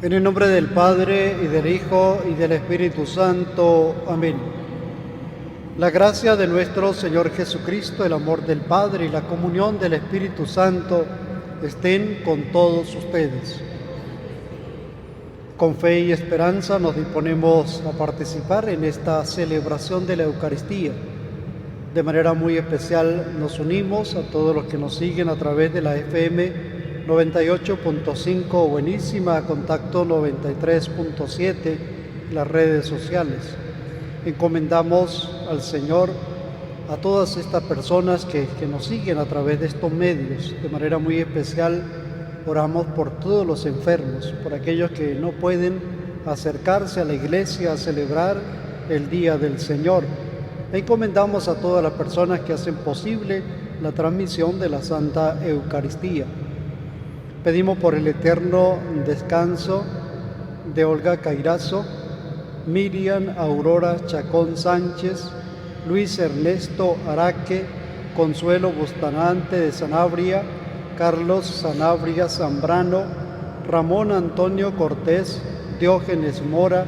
En el nombre del Padre, y del Hijo, y del Espíritu Santo. Amén. La gracia de nuestro Señor Jesucristo, el amor del Padre y la comunión del Espíritu Santo estén con todos ustedes. Con fe y esperanza nos disponemos a participar en esta celebración de la Eucaristía. De manera muy especial nos unimos a todos los que nos siguen a través de la FM 98.5 Buenísima, Contacto 93.7, las redes sociales. Encomendamos al Señor a todas estas personas que nos siguen a través de estos medios. De manera muy especial oramos por todos los enfermos, por aquellos que no pueden acercarse a la iglesia a celebrar el Día del Señor. Encomendamos a todas las personas que hacen posible la transmisión de la Santa Eucaristía. Pedimos por el eterno descanso de Olga Cairazo, Miriam Aurora Chacón Sánchez, Luis Ernesto Araque, Consuelo Bustamante de Sanabria, Carlos Sanabria Zambrano, Ramón Antonio Cortés, Diógenes Mora,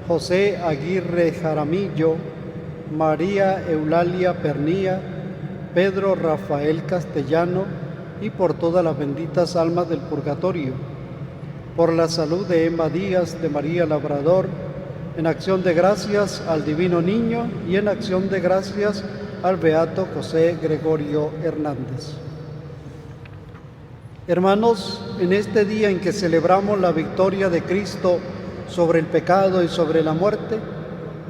José Aguirre Jaramillo, María Eulalia Pernía, Pedro Rafael Castellano, y por todas las benditas almas del purgatorio, por la salud de Emma Díaz, de María Labrador, en acción de gracias al Divino Niño y en acción de gracias al Beato José Gregorio Hernández. Hermanos, en este día en que celebramos la victoria de Cristo sobre el pecado y sobre la muerte,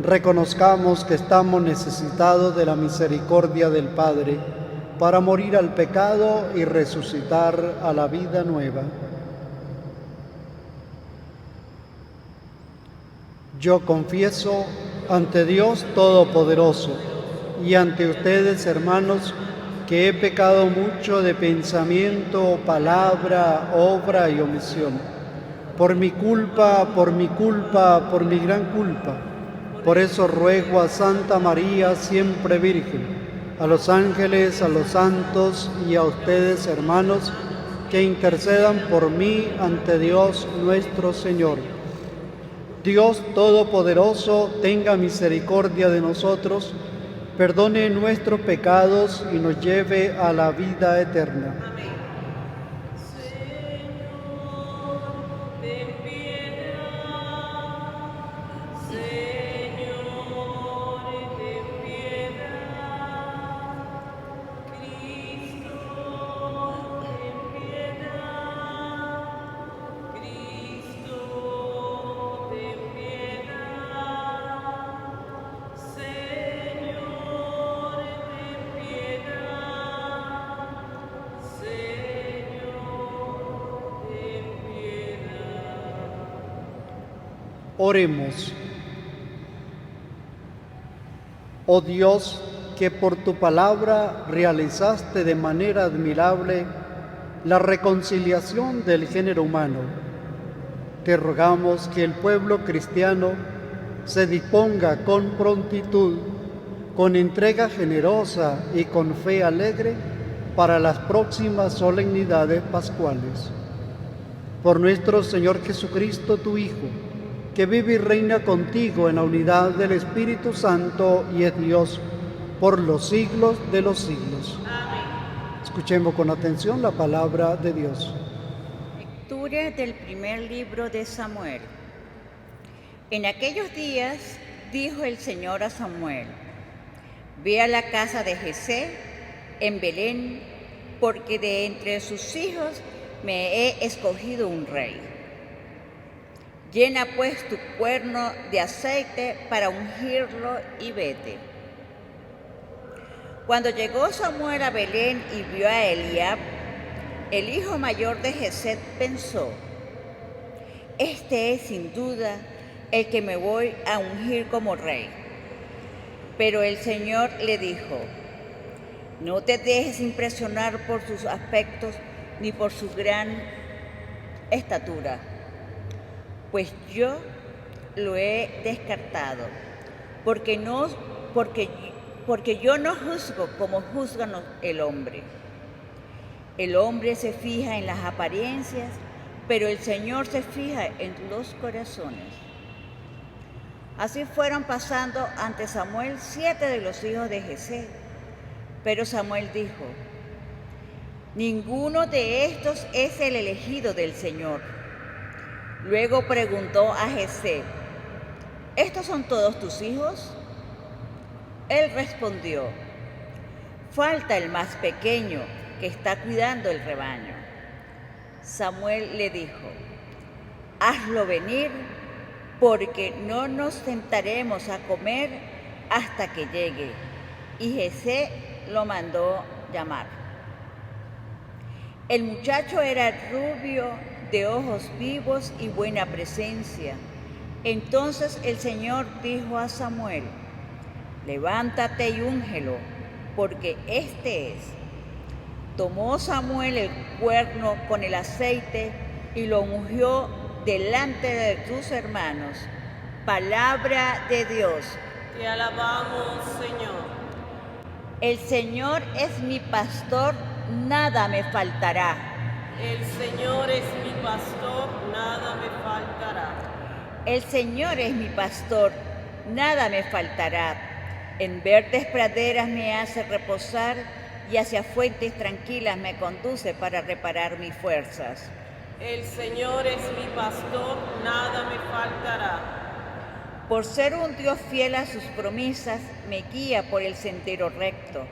reconozcamos que estamos necesitados de la misericordia del Padre para morir al pecado y resucitar a la vida nueva. Yo confieso ante Dios Todopoderoso y ante ustedes, hermanos, que he pecado mucho de pensamiento, palabra, obra y omisión. Por mi culpa, por mi gran culpa. Por eso ruego a Santa María, siempre Virgen, a los ángeles, a los santos y a ustedes, hermanos, que intercedan por mí ante Dios nuestro Señor. Dios Todopoderoso, tenga misericordia de nosotros, perdone nuestros pecados y nos lleve a la vida eterna. Amén. Oremos. Oh Dios, que por tu palabra realizaste de manera admirable la reconciliación del género humano, te rogamos que el pueblo cristiano se disponga con prontitud, con entrega generosa y con fe alegre para las próximas solemnidades pascuales. Por nuestro Señor Jesucristo, tu Hijo, que vive y reina contigo en la unidad del Espíritu Santo y es Dios por los siglos de los siglos. Amén. Escuchemos con atención la palabra de Dios. Lectura del primer libro de Samuel. En aquellos días dijo el Señor a Samuel: ve a la casa de Jesé en Belén, porque de entre sus hijos me he escogido un rey. Llena pues tu cuerno de aceite para ungirlo y vete. Cuando llegó Samuel a Belén y vio a Eliab, el hijo mayor de Jesé, pensó: este es sin duda el que me voy a ungir como rey. Pero el Señor le dijo: no te dejes impresionar por sus aspectos ni por su gran estatura, pues yo lo he descartado, porque yo no juzgo como juzga el hombre. El hombre se fija en las apariencias, pero el Señor se fija en los corazones. Así fueron pasando ante Samuel 7 de los hijos de Jesé. Pero Samuel dijo: ninguno de estos es el elegido del Señor. Luego preguntó a Jesé: ¿estos son todos tus hijos? Él respondió: falta el más pequeño, que está cuidando el rebaño. Samuel le dijo: hazlo venir, porque no nos sentaremos a comer hasta que llegue. Y Jesé lo mandó llamar. El muchacho era rubio, de ojos vivos y buena presencia. Entonces el Señor dijo a Samuel: levántate y úngelo, porque este es. Tomó Samuel el cuerno con el aceite y lo ungió delante de sus hermanos. Palabra de Dios. Te alabamos, Señor. El Señor es mi pastor, nada me faltará. El Señor es mi pastor, nada me faltará. El Señor es mi pastor, nada me faltará. En verdes praderas me hace reposar y hacia fuentes tranquilas me conduce para reparar mis fuerzas. El Señor es mi pastor, nada me faltará. Por ser un Dios fiel a sus promesas, me guía por el sendero recto.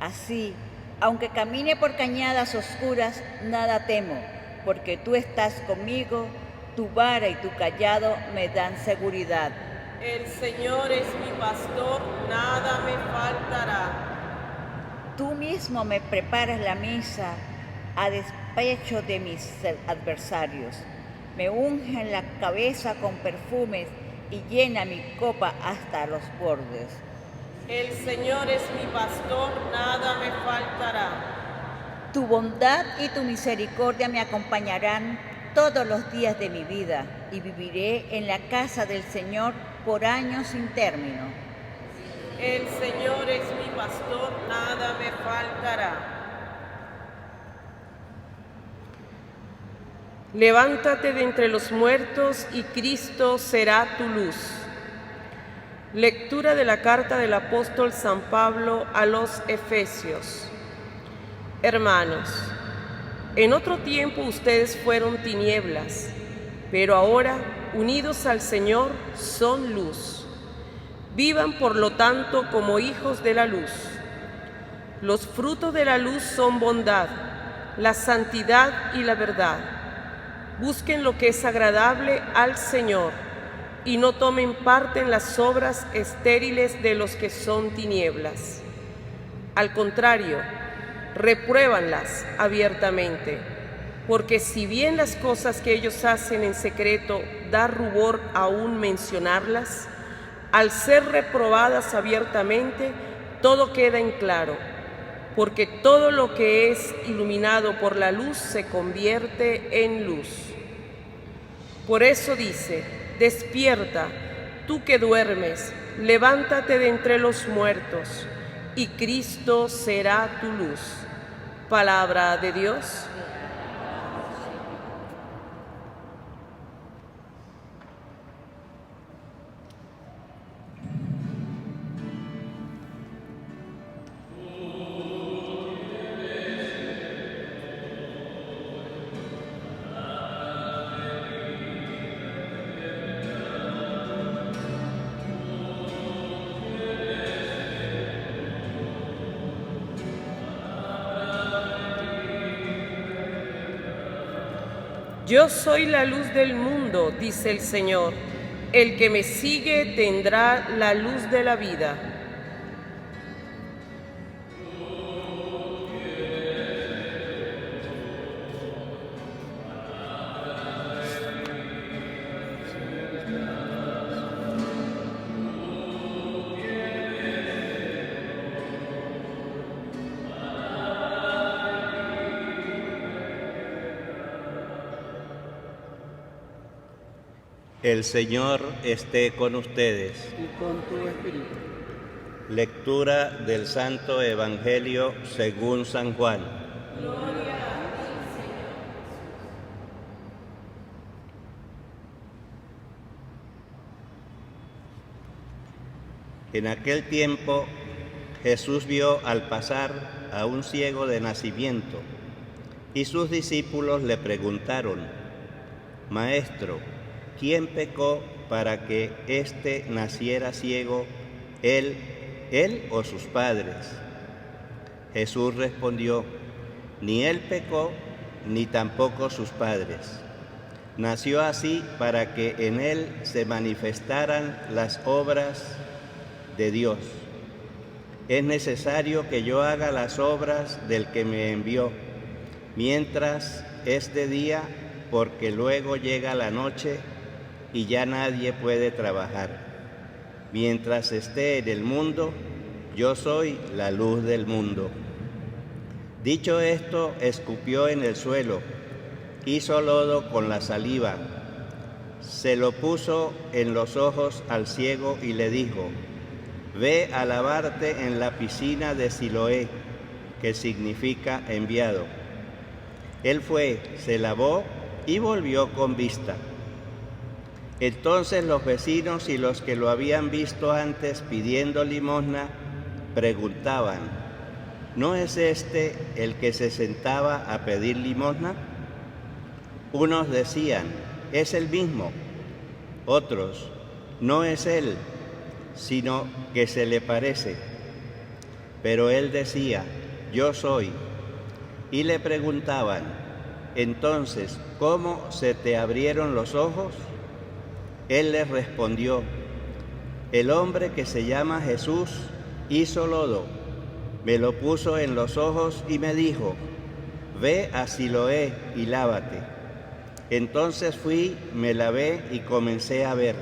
Así, aunque camine por cañadas oscuras, nada temo, porque tú estás conmigo, tu vara y tu cayado me dan seguridad. El Señor es mi pastor, nada me faltará. Tú mismo me preparas la mesa a despecho de mis adversarios. Me unge la cabeza con perfumes y llena mi copa hasta los bordes. El Señor es mi pastor, nada me faltará. Tu bondad y tu misericordia me acompañarán todos los días de mi vida y viviré en la casa del Señor por años sin término. El Señor es mi pastor, nada me faltará. Levántate de entre los muertos y Cristo será tu luz. Lectura de la carta del apóstol San Pablo a los Efesios. Hermanos, en otro tiempo ustedes fueron tinieblas, pero ahora, unidos al Señor, son luz. Vivan, por lo tanto, como hijos de la luz. Los frutos de la luz son bondad, la santidad y la verdad. Busquen lo que es agradable al Señor y no tomen parte en las obras estériles de los que son tinieblas. Al contrario, repruébanlas abiertamente, porque si bien las cosas que ellos hacen en secreto da rubor aún mencionarlas, al ser reprobadas abiertamente, todo queda en claro, porque todo lo que es iluminado por la luz se convierte en luz. Por eso dice: despierta, tú que duermes, levántate de entre los muertos, y Cristo será tu luz. Palabra de Dios. Yo soy la luz del mundo, dice el Señor. El que me sigue tendrá la luz de la vida. El Señor esté con ustedes. Y con tu espíritu. Lectura del Santo Evangelio según San Juan. En aquel tiempo Jesús vio al pasar a un ciego de nacimiento, y sus discípulos le preguntaron: Maestro, ¿quién pecó para que éste naciera ciego, él o sus padres? Jesús respondió: Ni él pecó, ni tampoco sus padres. Nació así para que en él se manifestaran las obras de Dios. Es necesario que yo haga las obras del que me envió, mientras es de día, porque luego llega la noche y ya nadie puede trabajar. Mientras esté en el mundo, yo soy la luz del mundo. Dicho esto, escupió en el suelo, hizo lodo con la saliva, se lo puso en los ojos al ciego y le dijo: Ve a lavarte en la piscina de Siloé, que significa enviado. Él fue, se lavó y volvió con vista. Entonces los vecinos y los que lo habían visto antes pidiendo limosna preguntaban: ¿No es este el que se sentaba a pedir limosna? Unos decían: es el mismo. Otros: no es él, sino que se le parece. Pero él decía: yo soy. Y le preguntaban: entonces, ¿cómo se te abrieron los ojos? Él les respondió: el hombre que se llama Jesús hizo lodo, me lo puso en los ojos y me dijo: ve a Siloé y lávate. Entonces fui, me lavé y comencé a ver.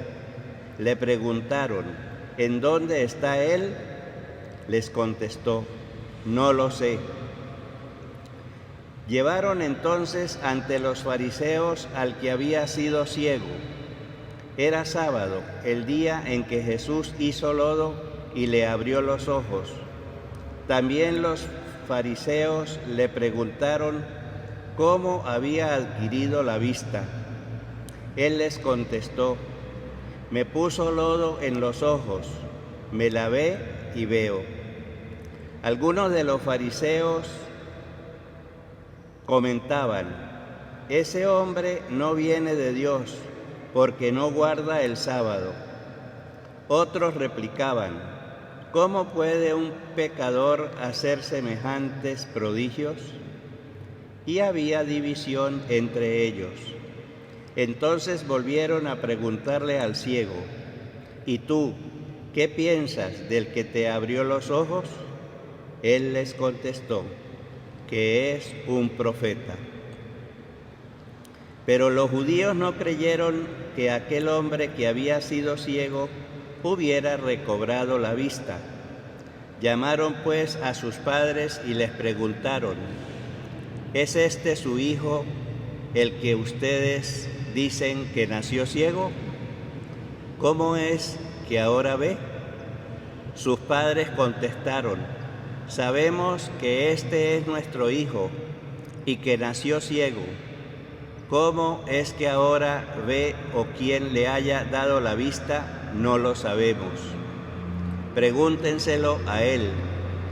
Le preguntaron: ¿en dónde está él? Les contestó: no lo sé. Llevaron entonces ante los fariseos al que había sido ciego. Era sábado, el día en que Jesús hizo lodo y le abrió los ojos. También los fariseos le preguntaron cómo había adquirido la vista. Él les contestó: me puso lodo en los ojos, me lavé y veo. Algunos de los fariseos comentaban: ese hombre no viene de Dios, porque no guarda el sábado. Otros replicaban: ¿cómo puede un pecador hacer semejantes prodigios? Y había división entre ellos. Entonces volvieron a preguntarle al ciego: ¿y tú qué piensas del que te abrió los ojos? Él les contestó: que es un profeta. Pero los judíos no creyeron que aquel hombre que había sido ciego hubiera recobrado la vista. Llamaron pues a sus padres y les preguntaron: ¿es este su hijo, el que ustedes dicen que nació ciego? ¿Cómo es que ahora ve? Sus padres contestaron: sabemos que este es nuestro hijo y que nació ciego. ¿Cómo es que ahora ve o quién le haya dado la vista? No lo sabemos. Pregúntenselo a él,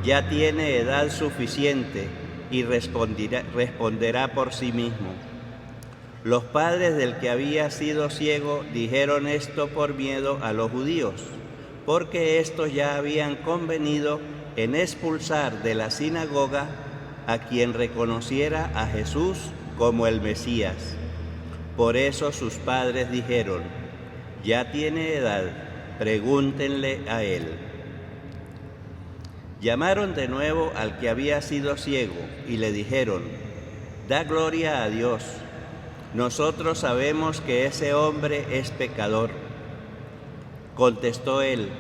ya tiene edad suficiente y responderá por sí mismo. Los padres del que había sido ciego dijeron esto por miedo a los judíos, porque estos ya habían convenido en expulsar de la sinagoga a quien reconociera a Jesús como el Mesías. Por eso sus padres dijeron: ya tiene edad, pregúntenle a él. Llamaron de nuevo al que había sido ciego y le dijeron: da gloria a Dios. Nosotros sabemos que ese hombre es pecador. Contestó él: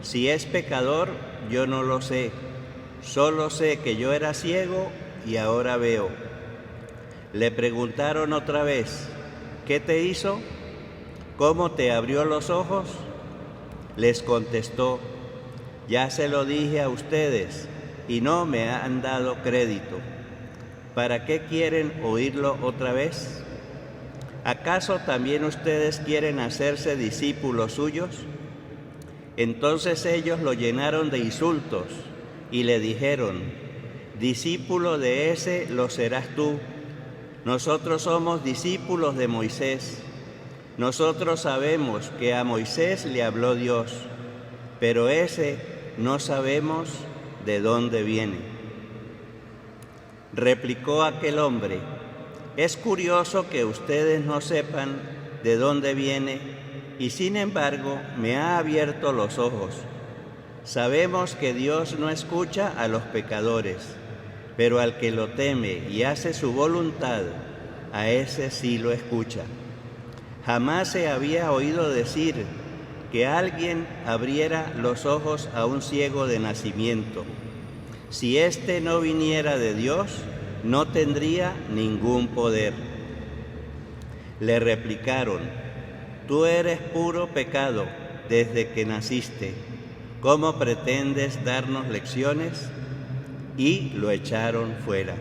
si es pecador, yo no lo sé. Solo sé que yo era ciego y ahora veo. Le preguntaron otra vez: ¿qué te hizo? ¿Cómo te abrió los ojos? Les contestó: ya se lo dije a ustedes y no me han dado crédito. ¿Para qué quieren oírlo otra vez? ¿Acaso también ustedes quieren hacerse discípulos suyos? Entonces ellos lo llenaron de insultos y le dijeron: discípulo de ese lo serás tú. Nosotros somos discípulos de Moisés. Nosotros sabemos que a Moisés le habló Dios, pero ese no sabemos de dónde viene. Replicó aquel hombre: es curioso que ustedes no sepan de dónde viene, y sin embargo me ha abierto los ojos. Sabemos que Dios no escucha a los pecadores, pero al que lo teme y hace su voluntad, a ese sí lo escucha. Jamás se había oído decir que alguien abriera los ojos a un ciego de nacimiento. Si éste no viniera de Dios, no tendría ningún poder. Le replicaron: tú eres puro pecado desde que naciste. ¿Cómo pretendes darnos lecciones? Y lo echaron fuera.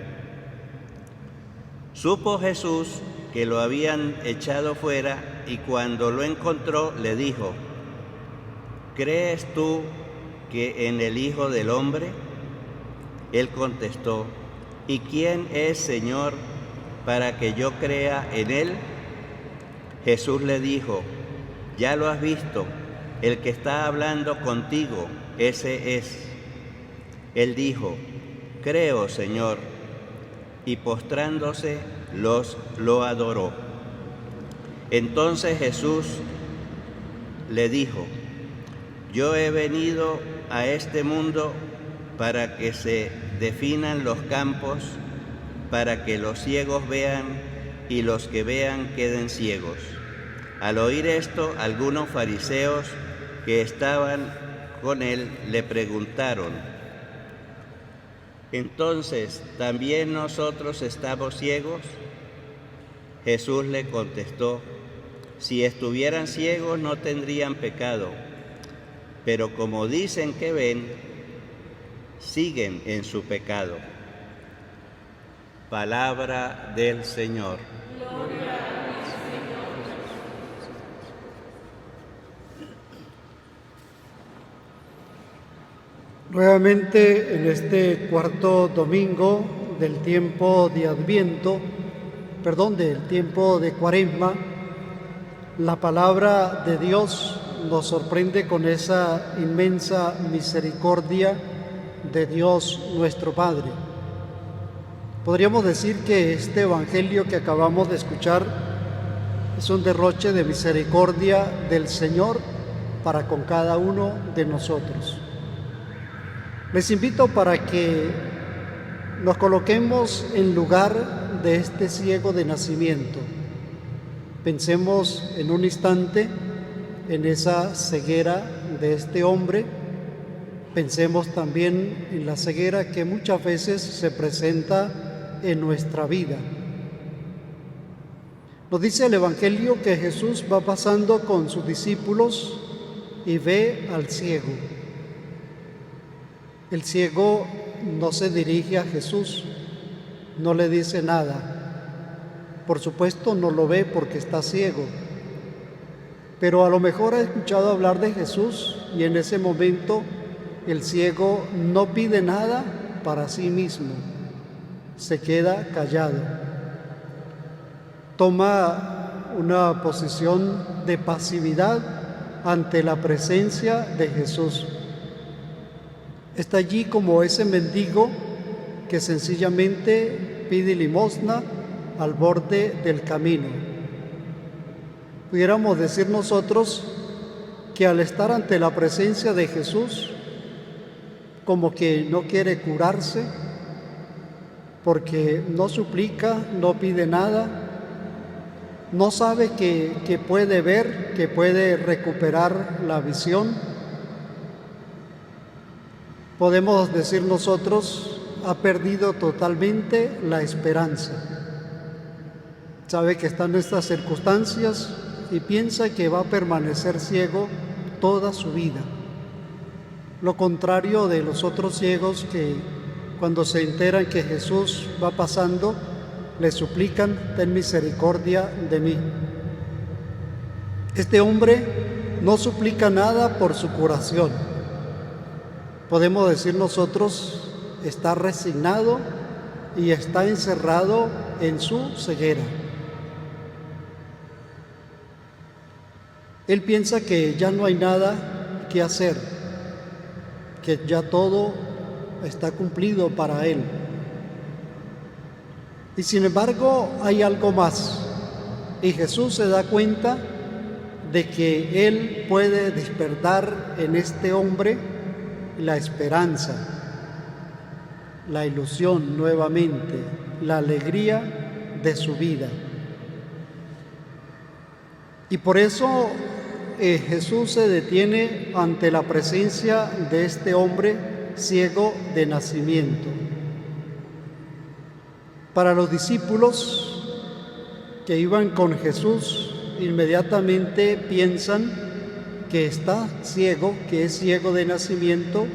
Supo Jesús que lo habían echado fuera, y cuando lo encontró le dijo: ¿crees tú que en el Hijo del Hombre? Él contestó: ¿y quién es, Señor, para que yo crea en él? Jesús le dijo: ya lo has visto, el que está hablando contigo, ese es. Él dijo: creo, Señor, y postrándose lo adoró. Entonces Jesús le dijo: yo he venido a este mundo para que se definan los campos, para que los ciegos vean y los que vean queden ciegos. Al oír esto, algunos fariseos que estaban con él le preguntaron: ¿entonces también nosotros estamos ciegos? Jesús le contestó: si estuvieran ciegos no tendrían pecado, pero como dicen que ven, siguen en su pecado. Palabra del Señor. Gloria a ti, Señor. Nuevamente en este cuarto domingo del tiempo de Adviento, del tiempo de Cuaresma, la palabra de Dios nos sorprende con esa inmensa misericordia de Dios nuestro Padre. Podríamos decir que este evangelio que acabamos de escuchar es un derroche de misericordia del Señor para con cada uno de nosotros. Les invito para que nos coloquemos en lugar de este ciego de nacimiento. Pensemos en un instante en esa ceguera de este hombre. Pensemos también en la ceguera que muchas veces se presenta en nuestra vida. Nos dice el Evangelio que Jesús va pasando con sus discípulos y ve al ciego. El ciego no se dirige a Jesús, no le dice nada. Por supuesto no lo ve porque está ciego, pero a lo mejor ha escuchado hablar de Jesús y en ese momento el ciego no pide nada para sí mismo, se queda callado. Toma una posición de pasividad ante la presencia de Jesús. Está allí como ese mendigo que sencillamente pide limosna al borde del camino. Pudiéramos decir nosotros que al estar ante la presencia de Jesús, como que no quiere curarse, porque no suplica, no pide nada, no sabe que puede ver, que puede recuperar la visión. Podemos decir nosotros, ha perdido totalmente la esperanza. Sabe que está en estas circunstancias y piensa que va a permanecer ciego toda su vida. Lo contrario de los otros ciegos que cuando se enteran que Jesús va pasando, le suplican: ten misericordia de mí. Este hombre no suplica nada por su curación. Podemos decir nosotros, está resignado y está encerrado en su ceguera. Él piensa que ya no hay nada que hacer, que ya todo está cumplido para él. Y sin embargo hay algo más, y Jesús se da cuenta de que Él puede despertar en este hombre la esperanza, la ilusión nuevamente, la alegría de su vida. Y por eso Jesús se detiene ante la presencia de este hombre ciego de nacimiento. Para los discípulos que iban con Jesús, inmediatamente piensan que está ciego, que es ciego de nacimiento,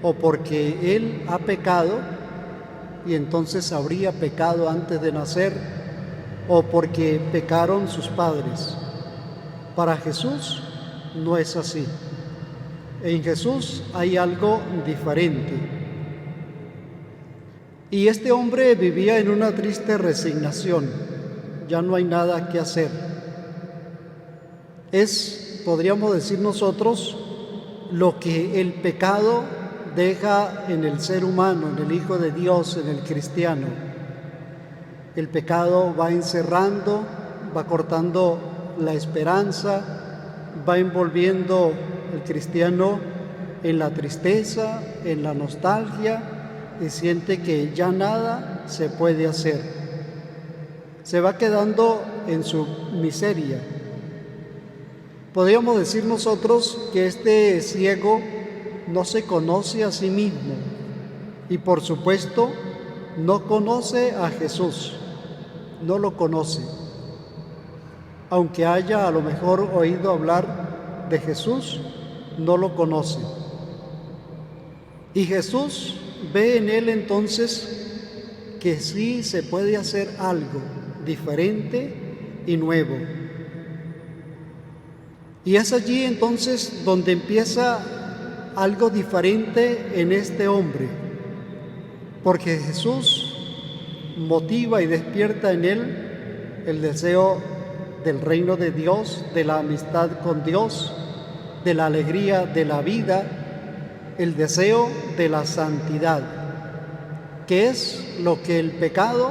o porque él ha pecado y entonces habría pecado antes de nacer, o porque pecaron sus padres. Para Jesús no es así. En Jesús hay algo diferente. Y este hombre vivía en una triste resignación. Ya no hay nada que hacer. Es, podríamos decir nosotros, lo que el pecado deja en el ser humano, en el Hijo de Dios, en el cristiano. El pecado va encerrando, va cortando la esperanza, va envolviendo al cristiano en la tristeza, en la nostalgia, y siente que ya nada se puede hacer. Se va quedando en su miseria. Podríamos decir nosotros que este ciego no se conoce a sí mismo y por supuesto no conoce a Jesús, no lo conoce. Aunque haya a lo mejor oído hablar de Jesús, no lo conoce. Y Jesús ve en él entonces que sí se puede hacer algo diferente y nuevo. Y es allí entonces donde empieza algo diferente en este hombre, porque Jesús motiva y despierta en él el deseo del reino de Dios, de la amistad con Dios, de la alegría de la vida, el deseo de la santidad, que es lo que el pecado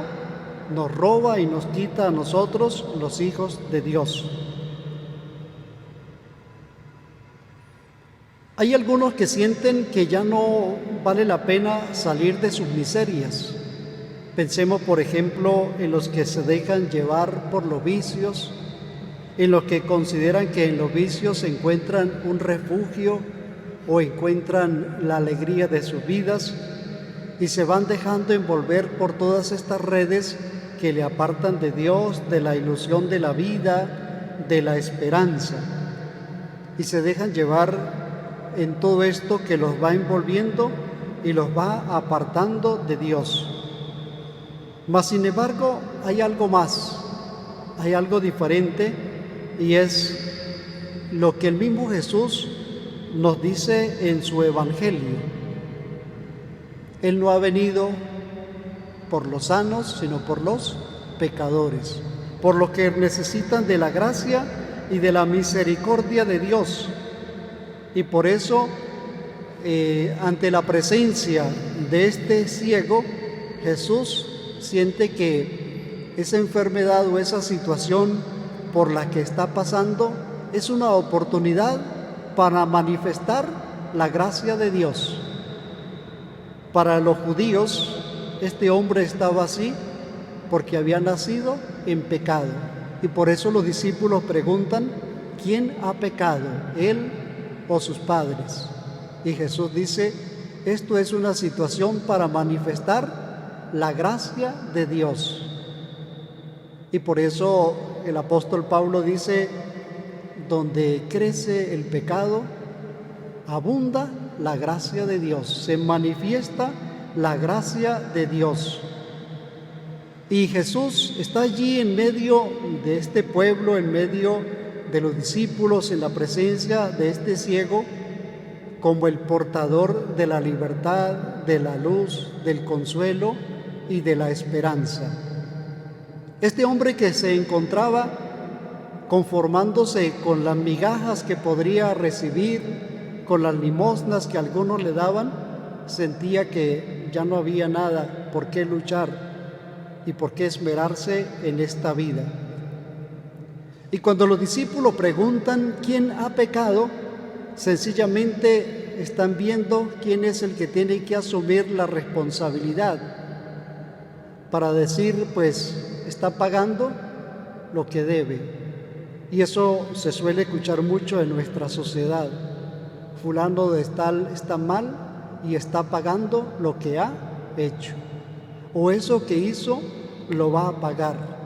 nos roba y nos quita a nosotros, los hijos de Dios. Hay algunos que sienten que ya no vale la pena salir de sus miserias. Pensemos, por ejemplo, en los que se dejan llevar por los vicios, en los que consideran que en los vicios se encuentran un refugio o encuentran la alegría de sus vidas y se van dejando envolver por todas estas redes que le apartan de Dios, de la ilusión de la vida, de la esperanza, y se dejan llevar en todo esto que los va envolviendo y los va apartando de Dios. Mas sin embargo hay algo más, hay algo diferente, y es lo que el mismo Jesús nos dice en su Evangelio. Él no ha venido por los sanos, sino por los pecadores, por los que necesitan de la gracia y de la misericordia de Dios. Y por eso, ante la presencia de este ciego, Jesús siente que esa enfermedad o esa situación por la que está pasando es una oportunidad para manifestar la gracia de Dios. Para los judíos, este hombre estaba así porque había nacido en pecado. Y por eso los discípulos preguntan, ¿quién ha pecado, él o sus padres? Y Jesús dice, esto es una situación para manifestar la gracia de Dios. Y por eso el apóstol Pablo dice, donde crece el pecado, abunda la gracia de Dios, se manifiesta la gracia de Dios. Y Jesús está allí en medio de este pueblo, en medio de los discípulos en la presencia de este ciego como el portador de la libertad, de la luz, del consuelo y de la esperanza. Este hombre que se encontraba conformándose con las migajas que podría recibir, con las limosnas que algunos le daban, sentía que ya no había nada por qué luchar y por qué esmerarse en esta vida. Y cuando los discípulos preguntan quién ha pecado, sencillamente están viendo quién es el que tiene que asumir la responsabilidad para decir, pues, está pagando lo que debe. Y eso se suele escuchar mucho en nuestra sociedad. Fulano de tal está mal y está pagando lo que ha hecho. O eso que hizo lo va a pagar.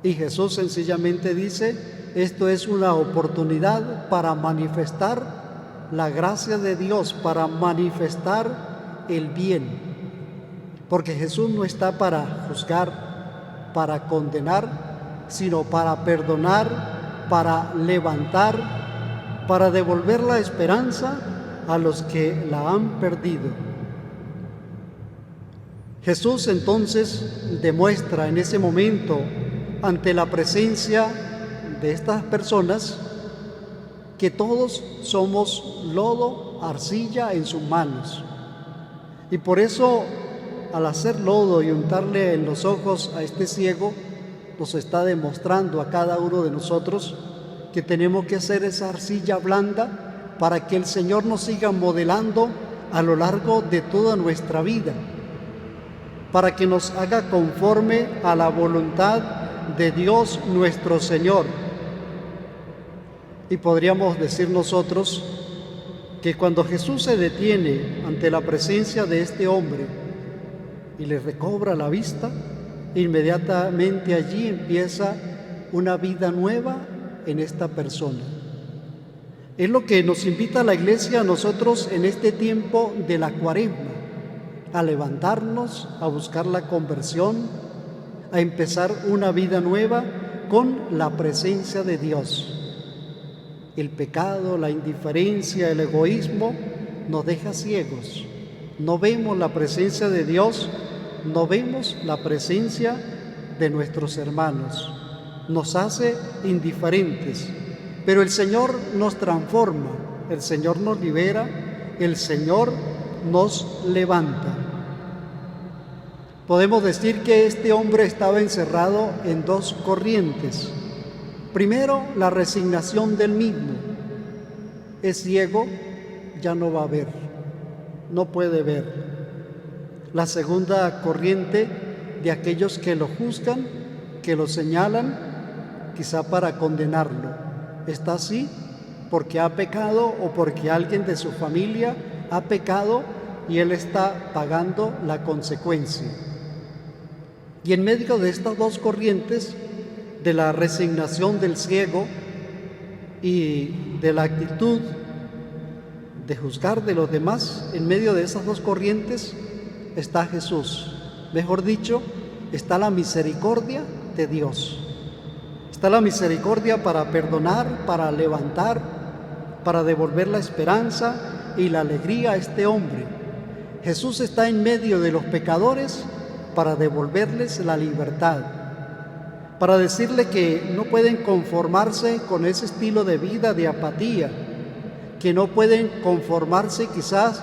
Y Jesús sencillamente dice, esto es una oportunidad para manifestar la gracia de Dios, para manifestar el bien. Porque Jesús no está para juzgar, para condenar, sino para perdonar, para levantar, para devolver la esperanza a los que la han perdido. Jesús entonces demuestra en ese momento, ante la presencia de estas personas, que todos somos lodo, arcilla en sus manos. Y por eso, al hacer lodo y untarle en los ojos a este ciego, nos está demostrando a cada uno de nosotros que tenemos que hacer esa arcilla blanda para que el Señor nos siga modelando a lo largo de toda nuestra vida, para que nos haga conforme a la voluntad de Dios nuestro Señor. Y podríamos decir nosotros que cuando Jesús se detiene ante la presencia de este hombre y le recobra la vista, inmediatamente allí empieza una vida nueva en esta persona. Es lo que nos invita la Iglesia a nosotros en este tiempo de la Cuaresma, a levantarnos, a buscar la conversión, a empezar una vida nueva con la presencia de Dios. El pecado, la indiferencia, el egoísmo nos deja ciegos. No vemos la presencia de Dios, no vemos la presencia de nuestros hermanos. Nos hace indiferentes, pero el Señor nos transforma, el Señor nos libera, el Señor nos levanta. Podemos decir que este hombre estaba encerrado en dos corrientes. Primero, la resignación del mismo. Es ciego, ya no va a ver, no puede ver. La segunda corriente de aquellos que lo juzgan, que lo señalan, quizá para condenarlo. Está así porque ha pecado o porque alguien de su familia ha pecado y él está pagando la consecuencia. Y en medio de estas dos corrientes, de la resignación del ciego y de la actitud de juzgar de los demás, en medio de esas dos corrientes está Jesús. Mejor dicho, está la misericordia de Dios. Está la misericordia para perdonar, para levantar, para devolver la esperanza y la alegría a este hombre. Jesús está en medio de los pecadores para devolverles la libertad, para decirle que no pueden conformarse con ese estilo de vida de apatía, que no pueden conformarse quizás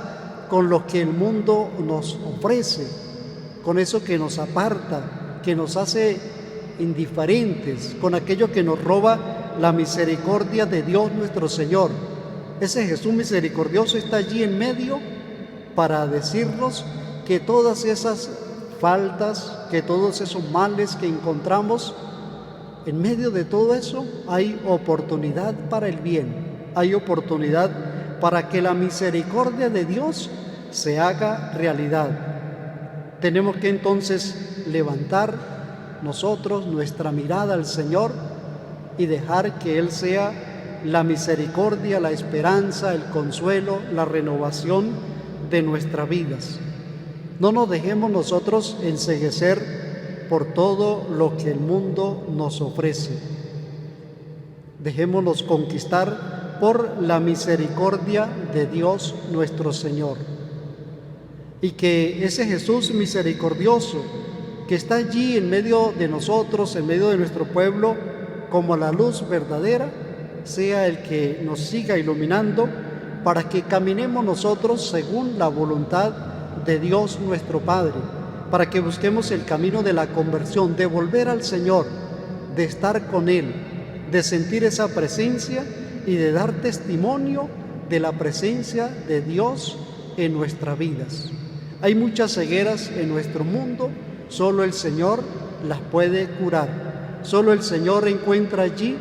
con lo que el mundo nos ofrece, con eso que nos aparta, que nos hace indiferentes, con aquello que nos roba la misericordia de Dios nuestro Señor. Ese Jesús misericordioso está allí en medio para decirnos que todas esas faltas, que todos esos males que encontramos, en medio de todo eso hay oportunidad para el bien, hay oportunidad para que la misericordia de Dios se haga realidad. Tenemos que entonces levantar nosotros nuestra mirada al Señor y dejar que Él sea la misericordia, la esperanza, el consuelo, la renovación de nuestras vidas. No nos dejemos nosotros enceguecer por todo lo que el mundo nos ofrece. Dejémonos conquistar por la misericordia de Dios nuestro Señor. Y que ese Jesús misericordioso que está allí en medio de nosotros, en medio de nuestro pueblo, como la luz verdadera, sea el que nos siga iluminando para que caminemos nosotros según la voluntad de Dios nuestro Padre, para que busquemos el camino de la conversión, de volver al Señor, de estar con Él, de sentir esa presencia y de dar testimonio de la presencia de Dios en nuestras vidas. Hay muchas cegueras en nuestro mundo, solo el Señor las puede curar. Solo el Señor encuentra allí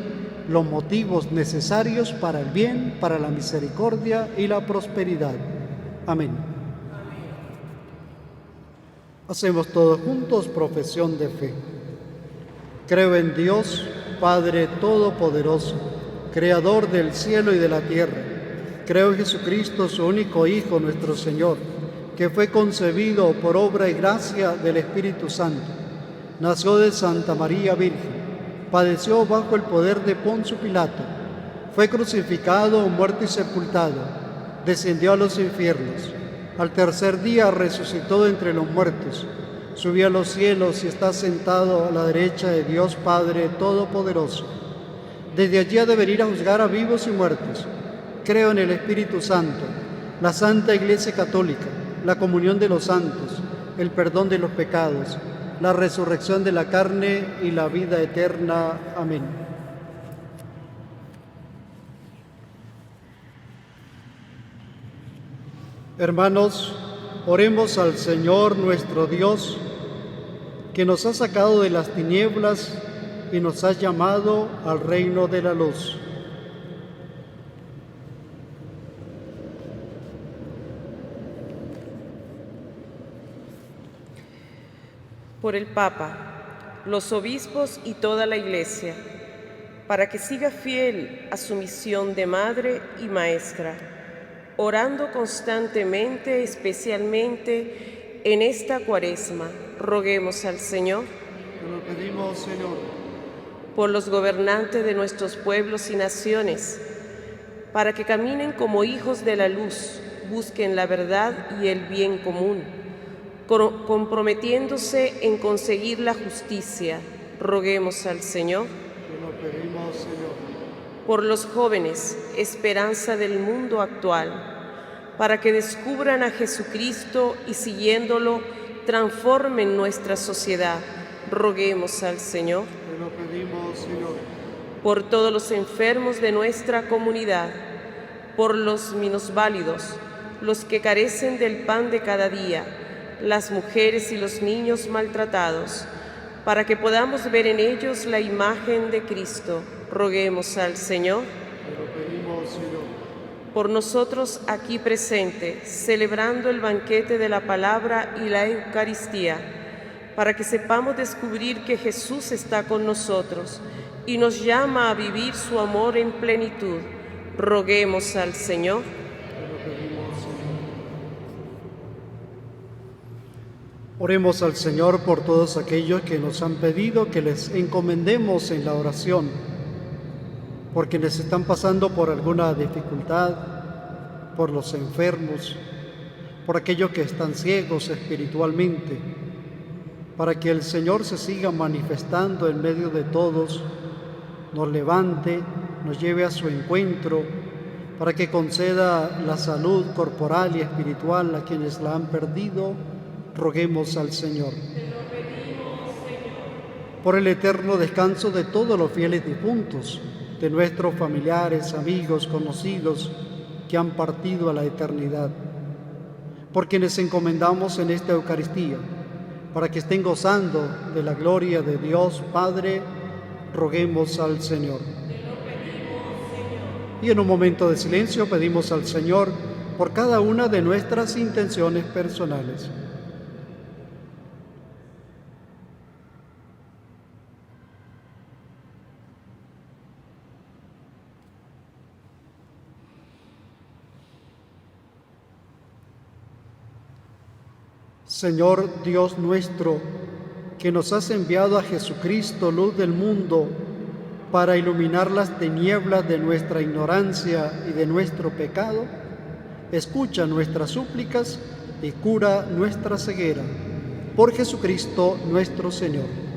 los motivos necesarios para el bien, para la misericordia y la prosperidad. Amén. Hacemos todos juntos profesión de fe. Creo en Dios, Padre Todopoderoso, Creador del cielo y de la tierra. Creo en Jesucristo, su único Hijo, nuestro Señor, que fue concebido por obra y gracia del Espíritu Santo. Nació de Santa María Virgen, padeció bajo el poder de Poncio Pilato, fue crucificado, muerto y sepultado, descendió a los infiernos. Al tercer día resucitó entre los muertos, subió a los cielos y está sentado a la derecha de Dios Padre Todopoderoso. Desde allí ha de venir a juzgar a vivos y muertos. Creo en el Espíritu Santo, la Santa Iglesia Católica, la comunión de los santos, el perdón de los pecados, la resurrección de la carne y la vida eterna. Amén. Hermanos, oremos al Señor nuestro Dios, que nos ha sacado de las tinieblas y nos ha llamado al reino de la luz. Por el Papa, los obispos y toda la Iglesia, para que siga fiel a su misión de madre y maestra, orando constantemente, especialmente en esta Cuaresma. Roguemos al Señor. Te lo pedimos, Señor. Por los gobernantes de nuestros pueblos y naciones, para que caminen como hijos de la luz, busquen la verdad y el bien común, comprometiéndose en conseguir la justicia. Roguemos al Señor. Te lo pedimos, Señor. Por los jóvenes, esperanza del mundo actual, para que descubran a Jesucristo y siguiéndolo transformen nuestra sociedad. Roguemos al Señor. Te lo pedimos, Señor. Por todos los enfermos de nuestra comunidad, por los minusválidos, los que carecen del pan de cada día, las mujeres y los niños maltratados, para que podamos ver en ellos la imagen de Cristo. Roguemos al Señor. Te lo pedimos, Señor. Por nosotros aquí presentes, celebrando el banquete de la palabra y la Eucaristía, para que sepamos descubrir que Jesús está con nosotros y nos llama a vivir su amor en plenitud. Roguemos al Señor. Te lo pedimos, Señor. Oremos al Señor por todos aquellos que nos han pedido que les encomendemos en la oración, por quienes están pasando por alguna dificultad, por los enfermos, por aquellos que están ciegos espiritualmente, para que el Señor se siga manifestando en medio de todos, nos levante, nos lleve a su encuentro, para que conceda la salud corporal y espiritual a quienes la han perdido. Roguemos al Señor. Por el eterno descanso de todos los fieles difuntos, de nuestros familiares, amigos, conocidos que han partido a la eternidad, por quienes encomendamos en esta Eucaristía, para que estén gozando de la gloria de Dios Padre, roguemos al Señor. Y en un momento de silencio pedimos al Señor por cada una de nuestras intenciones personales. Señor Dios nuestro, que nos has enviado a Jesucristo, luz del mundo, para iluminar las tinieblas de nuestra ignorancia y de nuestro pecado, escucha nuestras súplicas y cura nuestra ceguera. Por Jesucristo nuestro Señor.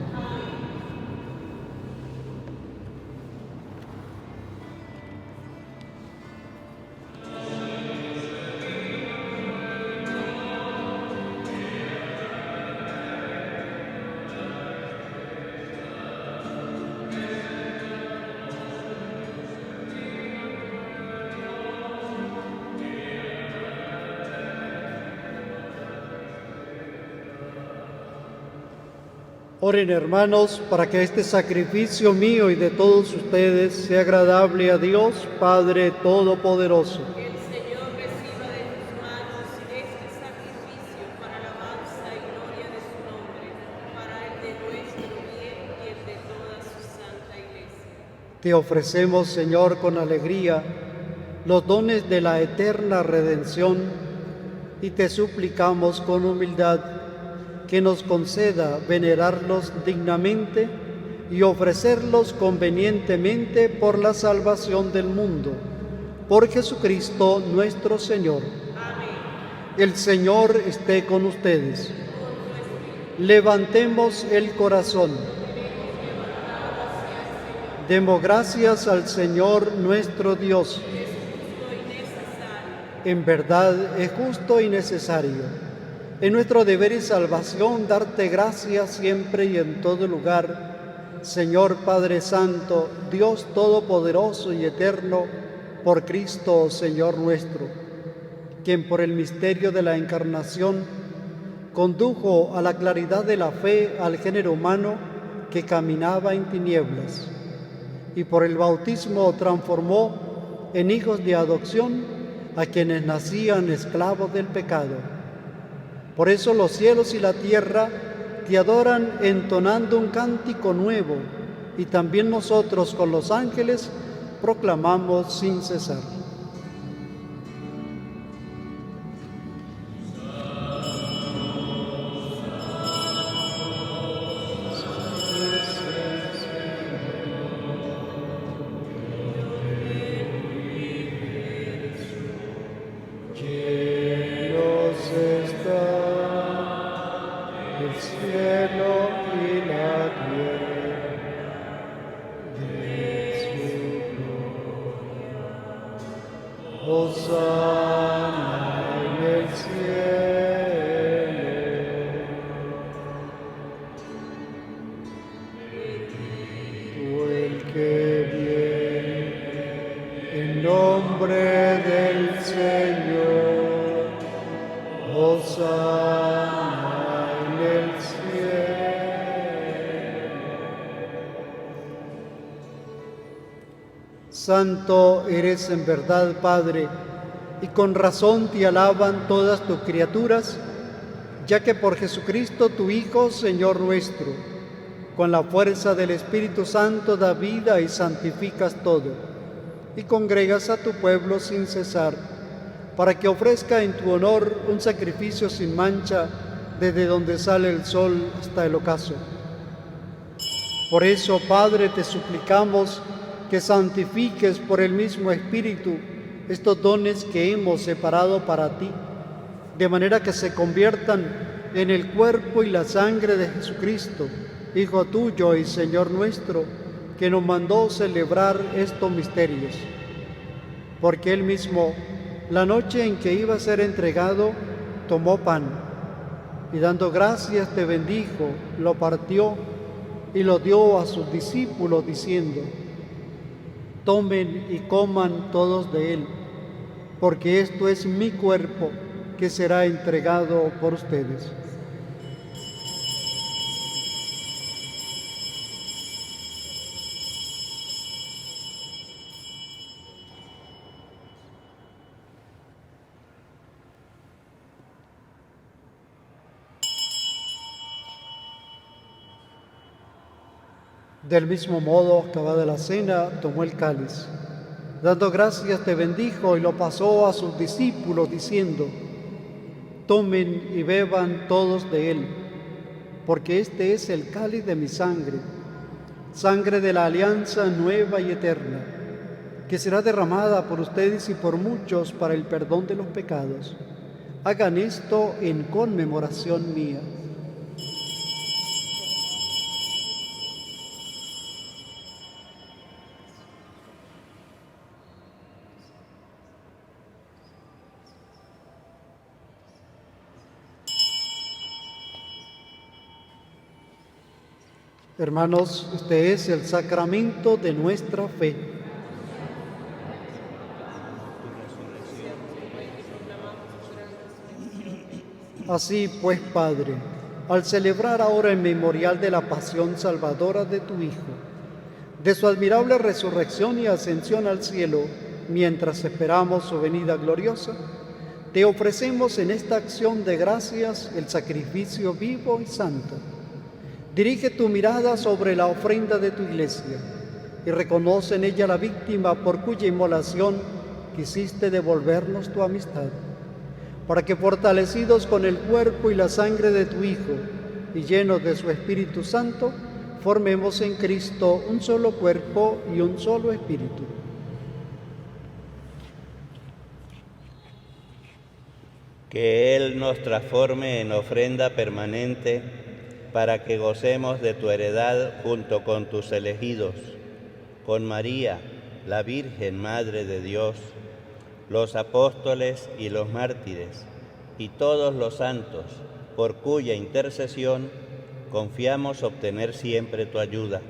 Oren, hermanos, para que este sacrificio mío y de todos ustedes sea agradable a Dios, Padre Todopoderoso. Que el Señor reciba de tus manos este sacrificio para alabanza y gloria de su nombre, para el de nuestro bien y el de toda su santa Iglesia. Te ofrecemos, Señor, con alegría los dones de la eterna redención y te suplicamos con humildad que nos conceda venerarlos dignamente y ofrecerlos convenientemente por la salvación del mundo. Por Jesucristo nuestro Señor. Amén. El Señor esté con ustedes. Levantemos el corazón. Demos gracias al Señor nuestro Dios. En verdad es justo y necesario. Es nuestro deber y salvación darte gracias siempre y en todo lugar, Señor Padre Santo, Dios Todopoderoso y Eterno, por Cristo, Señor nuestro, quien por el misterio de la encarnación condujo a la claridad de la fe al género humano que caminaba en tinieblas, y por el bautismo transformó en hijos de adopción a quienes nacían esclavos del pecado. Por eso los cielos y la tierra te adoran entonando un cántico nuevo, y también nosotros con los ángeles proclamamos sin cesar. Santo eres en verdad, Padre, y con razón te alaban todas tus criaturas, ya que por Jesucristo tu Hijo, Señor nuestro, con la fuerza del Espíritu Santo da vida y santificas todo, y congregas a tu pueblo sin cesar, para que ofrezca en tu honor un sacrificio sin mancha desde donde sale el sol hasta el ocaso. Por eso, Padre, te suplicamos que santifiques por el mismo Espíritu estos dones que hemos separado para ti, de manera que se conviertan en el cuerpo y la sangre de Jesucristo, Hijo tuyo y Señor nuestro, que nos mandó celebrar estos misterios. Porque Él mismo, la noche en que iba a ser entregado, tomó pan, y dando gracias te bendijo, lo partió y lo dio a sus discípulos, diciendo: tomen y coman todos de él, porque esto es mi cuerpo que será entregado por ustedes. Del mismo modo, acabada la cena, tomó el cáliz. Dando gracias, te bendijo y lo pasó a sus discípulos, diciendo: tomen y beban todos de él, porque este es el cáliz de mi sangre, sangre de la alianza nueva y eterna, que será derramada por ustedes y por muchos para el perdón de los pecados. Hagan esto en conmemoración mía. Hermanos, este es el sacramento de nuestra fe. Así pues, Padre, al celebrar ahora el memorial de la pasión salvadora de tu Hijo, de su admirable resurrección y ascensión al cielo, mientras esperamos su venida gloriosa, te ofrecemos en esta acción de gracias el sacrificio vivo y santo. Dirige tu mirada sobre la ofrenda de tu Iglesia y reconoce en ella la víctima por cuya inmolación quisiste devolvernos tu amistad, para que fortalecidos con el cuerpo y la sangre de tu Hijo y llenos de su Espíritu Santo, formemos en Cristo un solo cuerpo y un solo espíritu. Que Él nos transforme en ofrenda permanente para que gocemos de tu heredad junto con tus elegidos, con María, la Virgen Madre de Dios, los apóstoles y los mártires, y todos los santos, por cuya intercesión confiamos obtener siempre tu ayuda.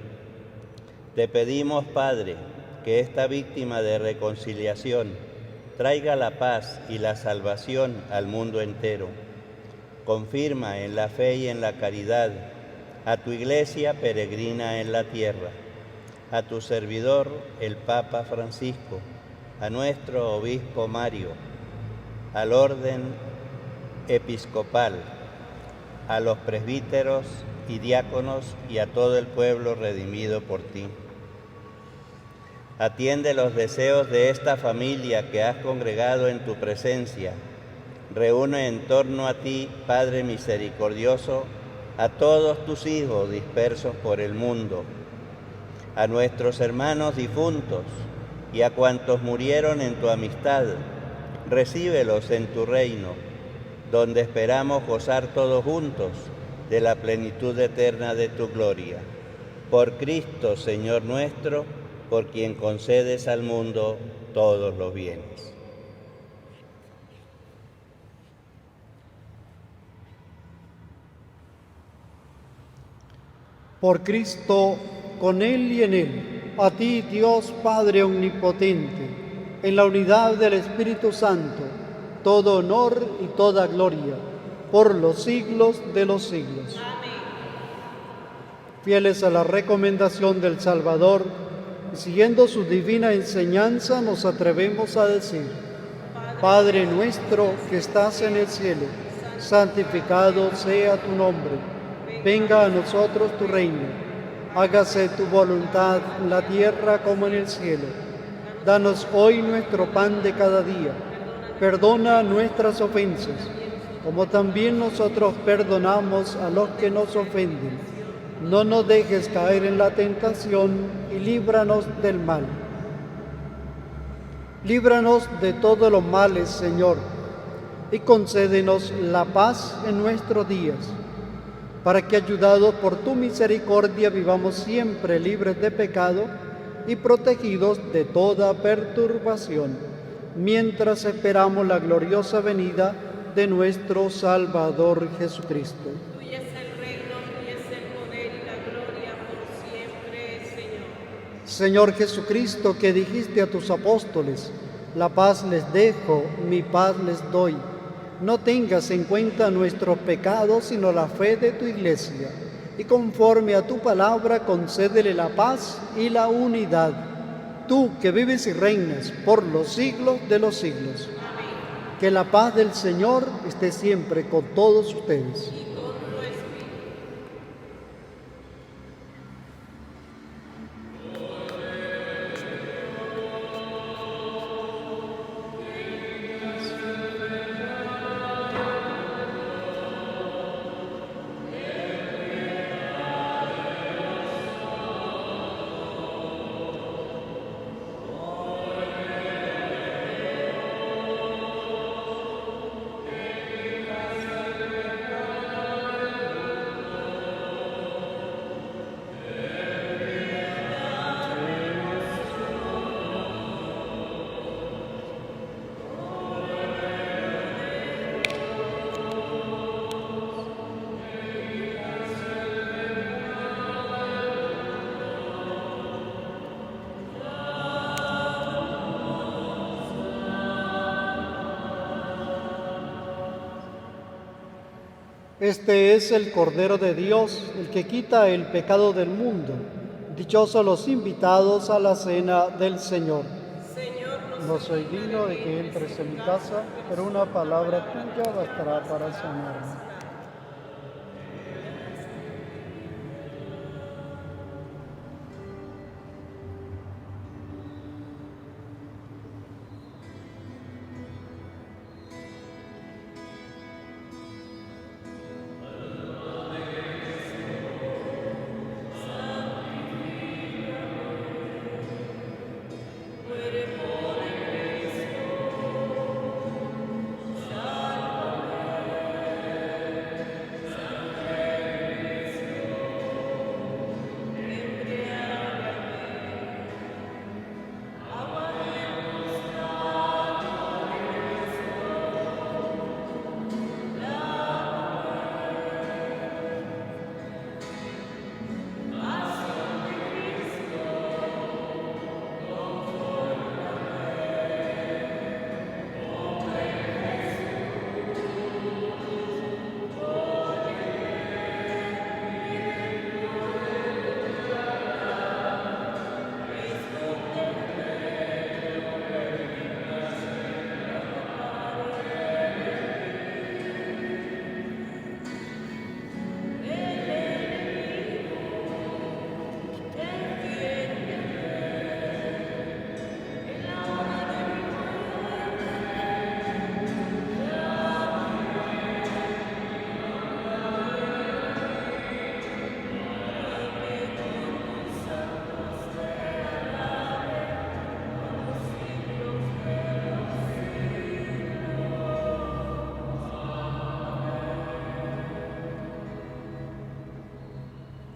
Te pedimos, Padre, que esta víctima de reconciliación traiga la paz y la salvación al mundo entero. Confirma en la fe y en la caridad a tu Iglesia peregrina en la tierra, a tu servidor, el Papa Francisco, a nuestro Obispo Mario, al orden episcopal, a los presbíteros y diáconos y a todo el pueblo redimido por ti. Atiende los deseos de esta familia que has congregado en tu presencia. Reúne en torno a ti, Padre misericordioso, a todos tus hijos dispersos por el mundo, a nuestros hermanos difuntos y a cuantos murieron en tu amistad. Recíbelos en tu reino, donde esperamos gozar todos juntos de la plenitud eterna de tu gloria. Por Cristo, Señor nuestro, por quien concedes al mundo todos los bienes. Por Cristo, con Él y en Él, a ti, Dios Padre Omnipotente, en la unidad del Espíritu Santo, todo honor y toda gloria, por los siglos de los siglos. Amén. Fieles a la recomendación del Salvador, y siguiendo su divina enseñanza, nos atrevemos a decir: Padre nuestro que estás en el cielo, santificado sea tu nombre. Venga a nosotros tu reino. Hágase tu voluntad en la tierra como en el cielo. Danos hoy nuestro pan de cada día. Perdona nuestras ofensas, como también nosotros perdonamos a los que nos ofenden. No nos dejes caer en la tentación y líbranos del mal. Líbranos de todos los males, Señor, y concédenos la paz en nuestros días, para que, ayudados por tu misericordia, vivamos siempre libres de pecado y protegidos de toda perturbación, mientras esperamos la gloriosa venida de nuestro Salvador Jesucristo. Tuyo es el reino, y es el poder y la gloria por siempre, Señor. Señor Jesucristo, que dijiste a tus apóstoles: la paz les dejo, mi paz les doy. No tengas en cuenta nuestros pecados, sino la fe de tu Iglesia, y conforme a tu palabra concédele la paz y la unidad. Tú que vives y reinas por los siglos de los siglos. Amén. Que la paz del Señor esté siempre con todos ustedes. Este es el Cordero de Dios, el que quita el pecado del mundo. Dichosos los invitados a la cena del Señor. Señor, No soy digno de que entres en mi casa, pero una palabra tuya bastará para sanarme.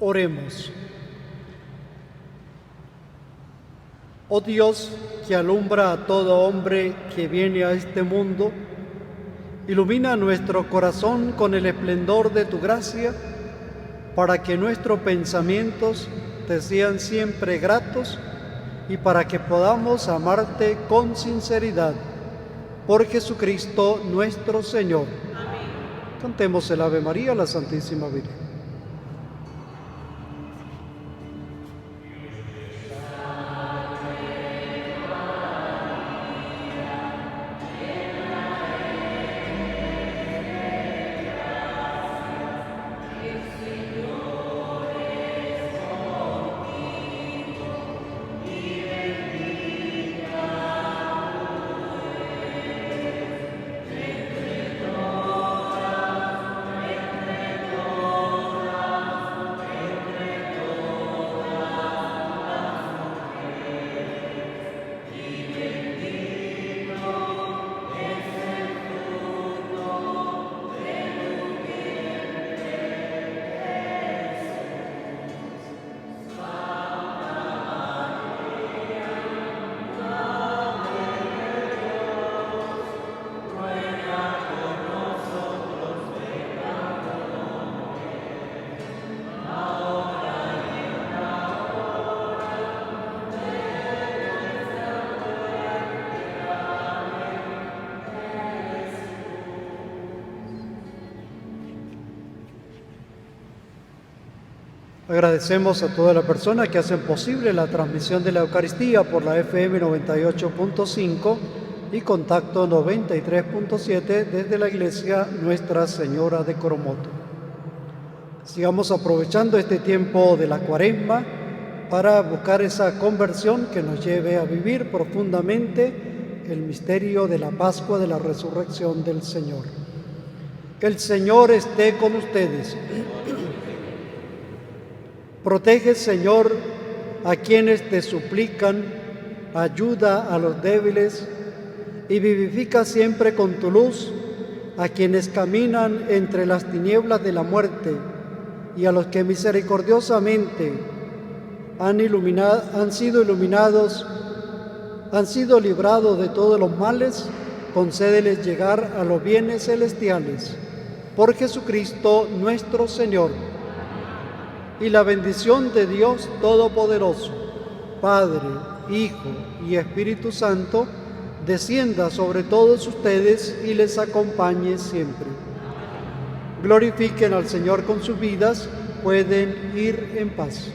Oremos. Oh Dios, que alumbra a todo hombre que viene a este mundo, ilumina nuestro corazón con el esplendor de tu gracia, para que nuestros pensamientos te sean siempre gratos y para que podamos amarte con sinceridad. Por Jesucristo nuestro Señor. Amén. Cantemos el Ave María a la Santísima Virgen. Agradecemos a todas las personas que hacen posible la transmisión de la Eucaristía por la FM 98.5 y Contacto 93.7 desde la Iglesia Nuestra Señora de Coromoto. Sigamos aprovechando este tiempo de la Cuaresma para buscar esa conversión que nos lleve a vivir profundamente el misterio de la Pascua de la Resurrección del Señor. El Señor esté con ustedes. Protege, Señor, a quienes te suplican, ayuda a los débiles y vivifica siempre con tu luz a quienes caminan entre las tinieblas de la muerte y a los que misericordiosamente han sido librados de todos los males, concédeles llegar a los bienes celestiales. Por Jesucristo nuestro Señor. Y la bendición de Dios Todopoderoso, Padre, Hijo y Espíritu Santo, descienda sobre todos ustedes y les acompañe siempre. glorifiquen al Señor con sus vidas, pueden ir en paz.